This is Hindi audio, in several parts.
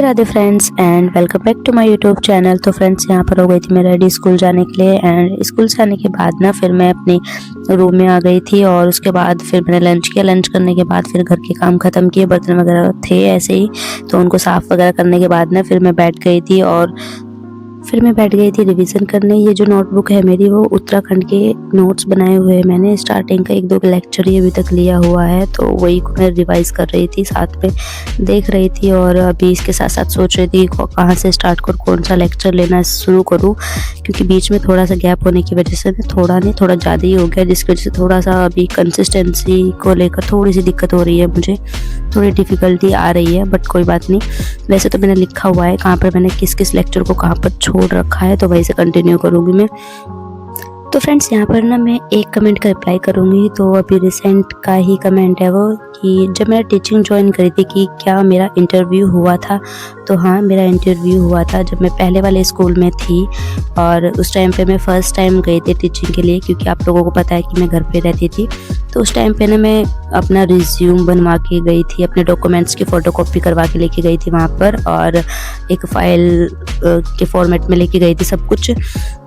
Radhe friends and welcome back to my YouTube channel. तो फ्रेंड्स यहाँ पर हो गई थी मैं रेडी स्कूल जाने के लिए। एंड स्कूल से आने के बाद ना फिर मैं अपनी रूम में आ गई थी और उसके बाद फिर मैंने लंच किया। लंच करने के बाद फिर घर के काम ख़त्म किए, बर्तन वगैरह थे ऐसे ही तो उनको साफ़ वगैरह करने के बाद ना फिर मैं बैठ गई थी रिवीजन करने। ये जो नोटबुक है मेरी वो उत्तराखंड के नोट्स बनाए हुए हैं मैंने। स्टार्टिंग का 1-2 लेक्चर ही अभी तक लिया हुआ है तो वही को मैं रिवाइज कर रही थी, साथ में देख रही थी और अभी इसके साथ साथ सोच रही थी कहाँ से स्टार्ट कर, कौन सा लेक्चर लेना शुरू करूँ, क्योंकि बीच में थोड़ा सा गैप होने की वजह से थोड़ा ज़्यादा ही हो गया, जिसकी वजह से थोड़ा सा अभी कंसिस्टेंसी को लेकर थोड़ी सी दिक्कत हो रही है, मुझे थोड़ी डिफ़िकल्टी आ रही है। बट कोई बात नहीं, वैसे तो मैंने लिखा हुआ है कहाँ पर मैंने किस लेक्चर को कहाँ पर छोड़ रखा है, तो वहीं से कंटिन्यू करूँगी मैं। तो फ्रेंड्स यहाँ पर ना मैं एक कमेंट का रिप्लाई करूँगी। तो अभी रिसेंट का ही कमेंट है वो कि जब मैंने टीचिंग ज्वाइन करी थी कि क्या मेरा इंटरव्यू हुआ था। तो हाँ, मेरा इंटरव्यू हुआ था जब मैं पहले वाले स्कूल में थी और उस टाइम पे मैं फ़र्स्ट टाइम गई थी टीचिंग के लिए, क्योंकि आप लोगों को पता है कि मैं घर पे रहती थी। तो उस टाइम पे ना मैं अपना रिज्यूम बनवा के गई थी, अपने डॉक्यूमेंट्स की फ़ोटोकॉपी करवा के लेके गई थी वहाँ पर और एक फ़ाइल के फॉर्मेट में लेके गई थी सब कुछ।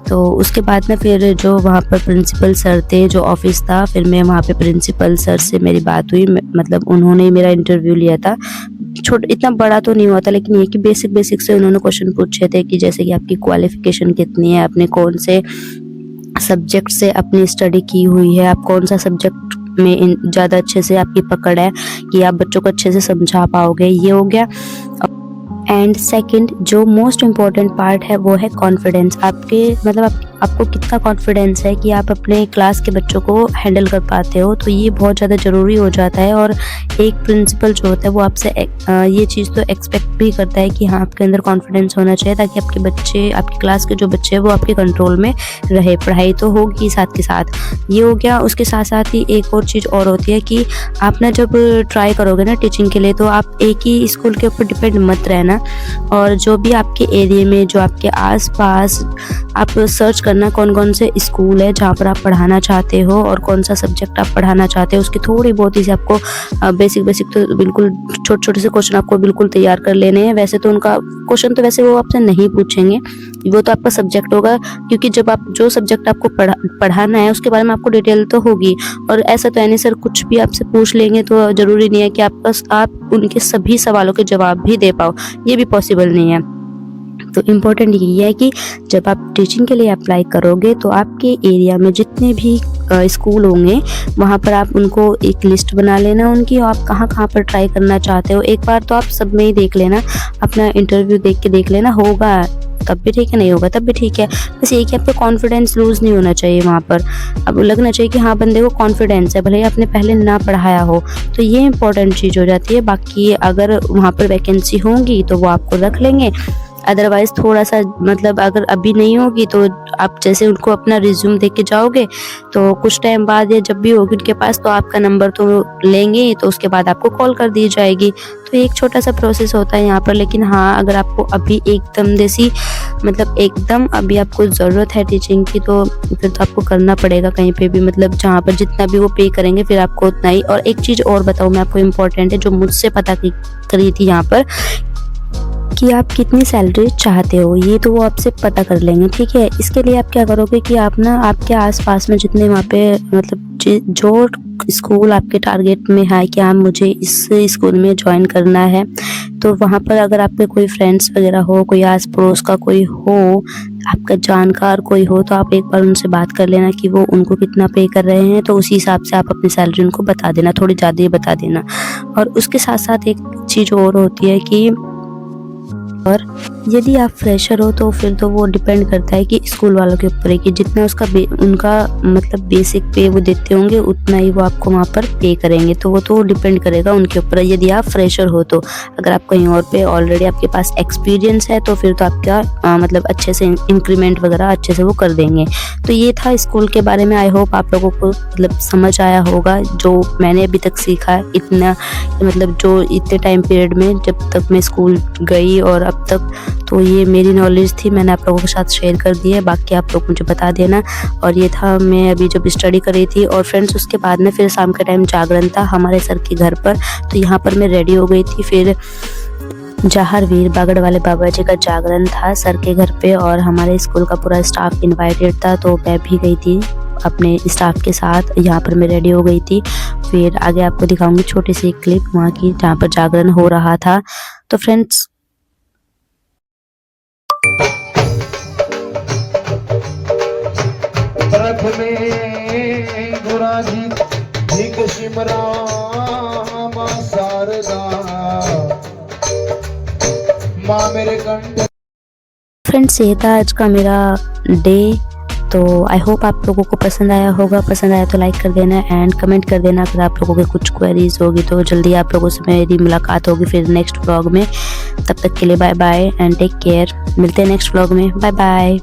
तो उसके बाद में फिर जो वहाँ पर प्रिंसिपल सर थे, जो ऑफिस था, फिर मैं वहाँ पे प्रिंसिपल सर से मेरी बात हुई। मतलब उन्होंने ही मेरा इंटरव्यू लिया था। इतना बड़ा तो नहीं हुआ था, लेकिन ये कि बेसिक से उन्होंने क्वेश्चन पूछे थे कि जैसे कि आपकी क्वालिफिकेशन कितनी है, आपने कौन से सब्जेक्ट से अपनी स्टडी की हुई है, आप कौन सा सब्जेक्ट में ज़्यादा अच्छे से आपकी पकड़ है कि आप बच्चों को अच्छे से समझा पाओगे, ये हो गया। एंड सेकंड जो मोस्ट इम्पॉर्टेंट पार्ट है वो है कॉन्फिडेंस। आपके मतलब आपको कितना कॉन्फिडेंस है कि आप अपने क्लास के बच्चों को हैंडल कर पाते हो, तो ये बहुत ज़्यादा ज़रूरी हो जाता है। और एक प्रिंसिपल जो होता है वो आपसे ये चीज़ तो एक्सपेक्ट भी करता है कि हाँ, आपके अंदर कॉन्फिडेंस होना चाहिए ताकि आपके बच्चे, आपकी क्लास के जो बच्चे हैं वो आपके कंट्रोल में रहे। पढ़ाई तो होगी साथ के साथ, ये हो गया। उसके साथ साथ ही एक और चीज़ और होती है कि आप ना जब ट्राई करोगे ना टीचिंग के लिए, तो आप एक ही स्कूल के ऊपर डिपेंड मत रहना। और जो भी आपके एरिया में, जो आपके आसपास, आप सर्च करना कौन कौन से स्कूल है जहाँ पर आप पढ़ाना चाहते हो और कौन सा सब्जेक्ट आप पढ़ाना चाहते हो। उसकी थोड़ी बहुत ही से आपको बेसिक तो बिल्कुल छोटे से क्वेश्चन आपको बिल्कुल तैयार कर लेने हैं। वैसे तो उनका क्वेश्चन तो वैसे वो आपसे नहीं पूछेंगे, वो तो आपका सब्जेक्ट होगा, क्योंकि जब आप जो सब्जेक्ट आपको पढ़ाना है उसके बारे में आपको डिटेल तो होगी। और ऐसा तो है नहीं सर कुछ भी आपसे पूछ लेंगे तो ज़रूरी नहीं है कि आप उनके सभी सवालों के जवाब भी दे पाओ, ये भी पॉसिबल नहीं है। तो इम्पोर्टेंट ये है कि जब आप टीचिंग के लिए अप्लाई करोगे तो आपके एरिया में जितने भी स्कूल होंगे वहाँ पर आप उनको एक लिस्ट बना लेना उनकी, और आप कहाँ पर ट्राई करना चाहते हो। एक बार तो आप सब में ही देख लेना, अपना इंटरव्यू देख लेना, होगा तब भी ठीक है, नहीं होगा तब भी ठीक है। बस ये कि आपका कॉन्फिडेंस लूज़ नहीं होना चाहिए वहाँ पर। अब लगना चाहिए कि हाँ, बंदे को कॉन्फिडेंस है, भले ही आपने पहले ना पढ़ाया हो। तो ये इंपॉर्टेंट चीज़ हो जाती है। बाकी अगर वहाँ पर वैकेंसी होंगी तो वो आपको रख लेंगे, अदरवाइज़ थोड़ा सा मतलब अगर अभी नहीं होगी तो आप जैसे उनको अपना रिज्यूम दे के जाओगे तो कुछ टाइम बाद या जब भी होगी उनके पास तो आपका नंबर तो लेंगे, तो उसके बाद आपको कॉल कर दी जाएगी। तो एक छोटा सा प्रोसेस होता है यहाँ पर। लेकिन हाँ, अगर आपको अभी एकदम अभी आपको ज़रूरत है टीचिंग की, तो फिर तो आपको करना पड़ेगा कहीं पे भी, मतलब जहाँ पर जितना भी वो पे करेंगे फिर आपको उतना ही। और एक चीज़ और बताऊँ मैं आपको, इम्पोर्टेंट है, जो मुझसे पता करी थी यहाँ पर, कि आप कितनी सैलरी चाहते हो, ये तो वो आपसे पता कर लेंगे, ठीक है। इसके लिए आप क्या करोगे कि आप ना आपके आसपास में जितने वहाँ पे मतलब जो स्कूल आपके टारगेट में है कि आप मुझे इस स्कूल में ज्वाइन करना है, तो वहाँ पर अगर आपके कोई फ्रेंड्स वगैरह हो, कोई आस पड़ोस का कोई हो, आपका जानकार कोई हो, तो आप एक बार उनसे बात कर लेना कि वो उनको कितना पे कर रहे हैं, तो उसी हिसाब से आप अपनी सैलरी उनको बता देना, थोड़ी ज़्यादा ही बता देना। और उसके साथ साथ एक चीज़ और होती है कि और यदि आप फ्रेशर हो तो फिर तो वो डिपेंड करता है कि स्कूल वालों के ऊपर है कि जितना उनका मतलब बेसिक पे वो देते होंगे उतना ही वो आपको वहाँ पर पे करेंगे। तो वो तो डिपेंड करेगा उनके ऊपर, यदि आप फ्रेशर हो तो। अगर आप कहीं और पे ऑलरेडी आपके पास एक्सपीरियंस है तो फिर तो आपका मतलब अच्छे से इंक्रीमेंट वगैरह अच्छे से वो कर देंगे। तो ये था स्कूल के बारे में। आई होप आप लोगों को मतलब समझ आया होगा जो मैंने अभी तक सीखा है, इतना मतलब जो इतने टाइम पीरियड में जब तक मैं स्कूल गई और अब तक। तो ये मेरी नॉलेज थी, मैंने आप लोगों के साथ शेयर कर दी है, बाकी आप लोग मुझे बता देना। और ये था मैं अभी जब स्टडी कर रही थी। और फ्रेंड्स उसके बाद में फिर शाम के टाइम जागरण था हमारे सर के घर पर, तो यहाँ पर मैं रेडी हो गई थी। फिर जहारवीर बागड़ वाले बाबा जी का जागरण था सर के घर पे और हमारे स्कूल का पूरा स्टाफ इनवाइटेड था, तो मैं भी गई थी अपने स्टाफ के साथ। यहाँ पर मैं रेडी हो गई थी। फिर आगे आपको दिखाऊंगी छोटी सी क्लिप वहाँ की जहाँ पर जागरण हो रहा था। तो फ्रेंड्स ये था आज का मेरा डे। तो आई होप आप लोगों को पसंद आया होगा। पसंद आया तो लाइक कर देना एंड कमेंट कर देना। अगर आप लोगों के कुछ क्वेरीज होगी तो जल्दी आप लोगों से मेरी मुलाकात होगी फिर नेक्स्ट व्लॉग में। तब तक के लिए bye bye and take care. मिलते हैं नेक्स्ट व्लॉग में। Bye bye.